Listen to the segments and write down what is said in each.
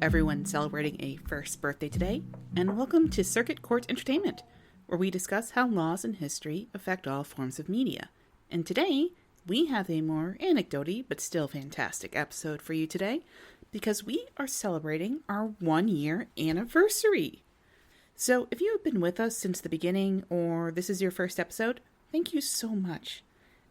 everyone celebrating a first birthday today, and welcome to Circuit Court Entertainment, where we discuss how laws and history affect all forms of media. And today, we have a more anecdoty but still fantastic episode for you today, because we are celebrating our 1-year anniversary. So if you have been with us since the beginning, or this is your first episode, thank you so much.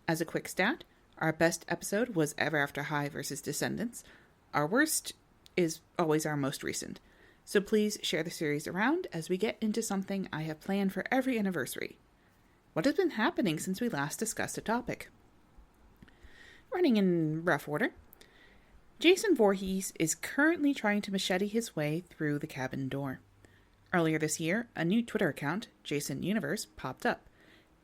As a quick stat, our best episode was Ever After High versus Descendants. Our worst is always our most recent. So please share the series around as we get into something I have planned for every anniversary. What has been happening since we last discussed a topic? Running in rough order, Jason Voorhees is currently trying to machete his way through the cabin door. Earlier this year, a new Twitter account, Jason Universe, popped up.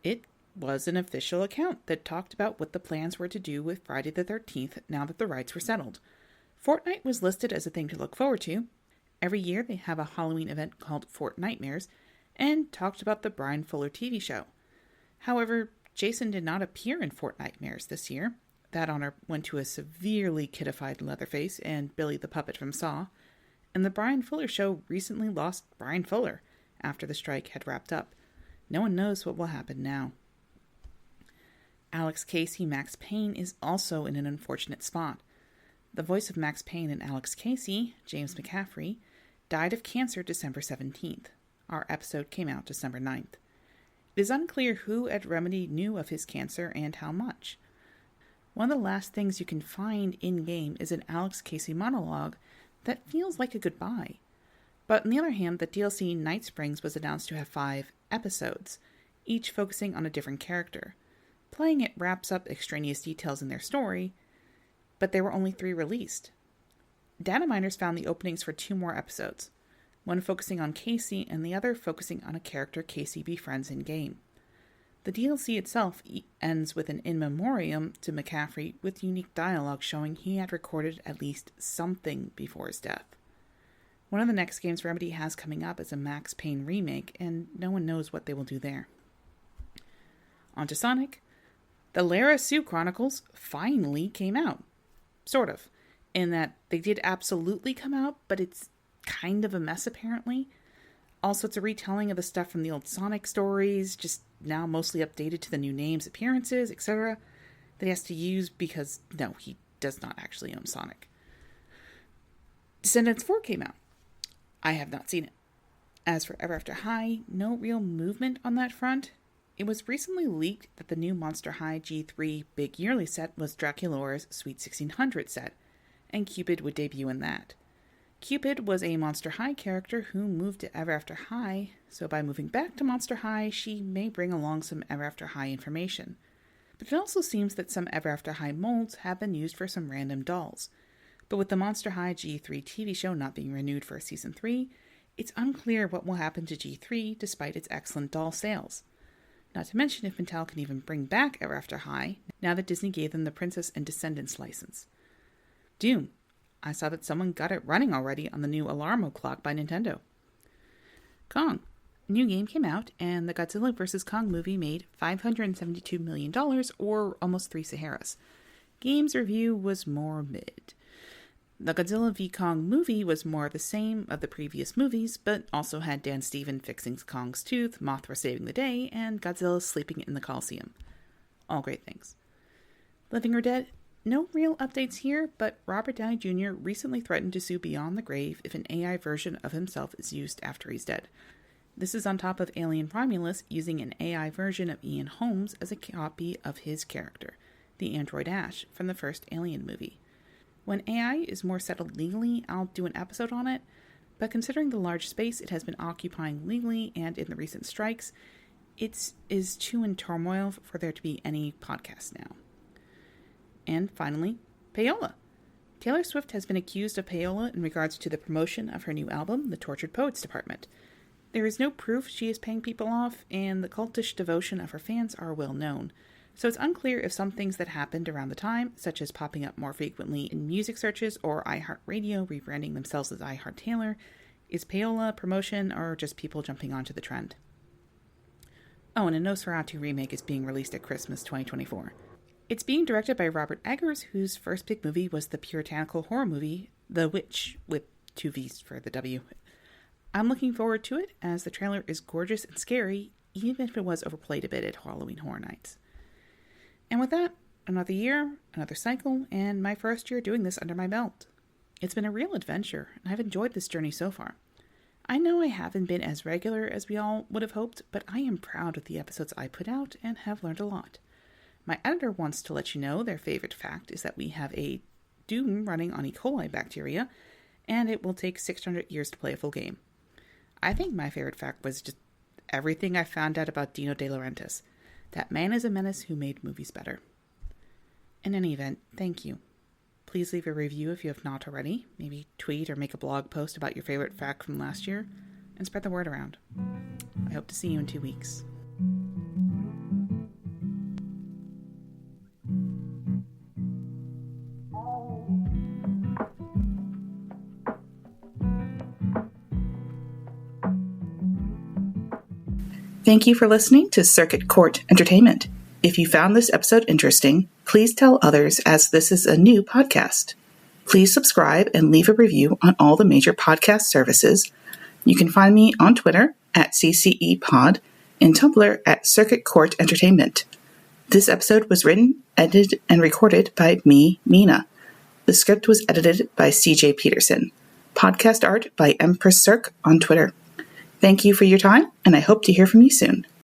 It was an official account that talked about what the plans were to do with Friday the 13th now that the rights were settled. Fortnite was listed as a thing to look forward to. Every year they have a Halloween event called Fortnitemares, and talked about the Brian Fuller TV show. However, Jason did not appear in Fortnitemares this year. That honor went to a severely kiddified Leatherface and Billy the Puppet from Saw, and the Brian Fuller show recently lost Brian Fuller after the strike had wrapped up. No one knows what will happen now. Alex Casey Max Payne is also in an unfortunate spot. The voice of Max Payne and Alex Casey, James McCaffrey, died of cancer December 17th. Our episode came out December 9th. It is unclear who at Remedy knew of his cancer and how much. One of the last things you can find in-game is an Alex Casey monologue that feels like a goodbye. But on the other hand, the DLC Night Springs was announced to have 5 episodes, each focusing on a different character. Playing it wraps up extraneous details in their story, but there were only 3 released. Data miners found the openings for 2 more episodes, one focusing on Casey and the other focusing on a character Casey befriends in-game. The DLC itself ends with an in memoriam to McCaffrey with unique dialogue showing he had recorded at least something before his death. One of the next games Remedy has coming up is a Max Payne remake, and no one knows what they will do there. On to Sonic. The Lara Sue Chronicles finally came out. Sort of. In that they did absolutely come out, but it's kind of a mess apparently. Also, it's a retelling of the stuff from the old Sonic stories, just now mostly updated to the new names, appearances, etc. that he has to use because, no, he does not actually own Sonic. Descendants 4 came out. I have not seen it. As for Ever After High, no real movement on that front. It was recently leaked that the new Monster High G3 big yearly set was Draculaura's Sweet 1600 set, and Cupid would debut in that. Cupid was a Monster High character who moved to Ever After High, so by moving back to Monster High, she may bring along some Ever After High information. But it also seems that some Ever After High molds have been used for some random dolls. But with the Monster High G3 TV show not being renewed for Season 3, it's unclear what will happen to G3 despite its excellent doll sales. Not to mention if Mattel can even bring back Ever After High, now that Disney gave them the Princess and Descendants license. Dune. I saw that someone got it running already on the new Alarmo clock by Nintendo. Kong. A new game came out, and the Godzilla vs. Kong movie made $572 million, or almost 3 Saharas. Game's review was more mid. The Godzilla v. Kong movie was more the same of the previous movies, but also had Dan Stephen fixing Kong's tooth, Mothra saving the day, and Godzilla sleeping in the Coliseum. All great things. Living or Dead? No real updates here, but Robert Downey Jr. recently threatened to sue Beyond the Grave if an AI version of himself is used after he's dead. This is on top of Alien Romulus using an AI version of Ian Holmes as a copy of his character, the android Ash, from the first Alien movie. When AI is more settled legally, I'll do an episode on it, but considering the large space it has been occupying legally and in the recent strikes, it is too in turmoil for there to be any podcast now. And finally, Payola. Taylor Swift has been accused of payola in regards to the promotion of her new album, The Tortured Poets Department. There is no proof she is paying people off, and the cultish devotion of her fans are well known. So it's unclear if some things that happened around the time, such as popping up more frequently in music searches or iHeartRadio rebranding themselves as iHeartTaylor, is payola, promotion, or just people jumping onto the trend. Oh, and a Nosferatu remake is being released at Christmas 2024. It's being directed by Robert Eggers, whose first big movie was the puritanical horror movie The Witch, with 2 V's for the W. I'm looking forward to it, as the trailer is gorgeous and scary, even if it was overplayed a bit at Halloween Horror Nights. And with that, another year, another cycle, and my first year doing this under my belt. It's been a real adventure, and I've enjoyed this journey so far. I know I haven't been as regular as we all would have hoped, but I am proud of the episodes I put out and have learned a lot. My editor wants to let you know their favorite fact is that we have a Doom running on E. coli bacteria, and it will take 600 years to play a full game. I think my favorite fact was just everything I found out about Dino De Laurentiis. That man is a menace who made movies better. In any event, thank you. Please leave a review if you have not already. Maybe tweet or make a blog post about your favorite fact from last year, and spread the word around. I hope to see you in 2 weeks. Thank you for listening to Circuit Court Entertainment. If you found this episode interesting, please tell others, as this is a new podcast. Please subscribe and leave a review on all the major podcast services. You can find me on Twitter at CCEPod and Tumblr at Circuit Court Entertainment. This episode was written, edited, and recorded by me, Mina. The script was edited by CJ Peterson. Podcast art by Empress Cirque on Twitter. Thank you for your time, and I hope to hear from you soon.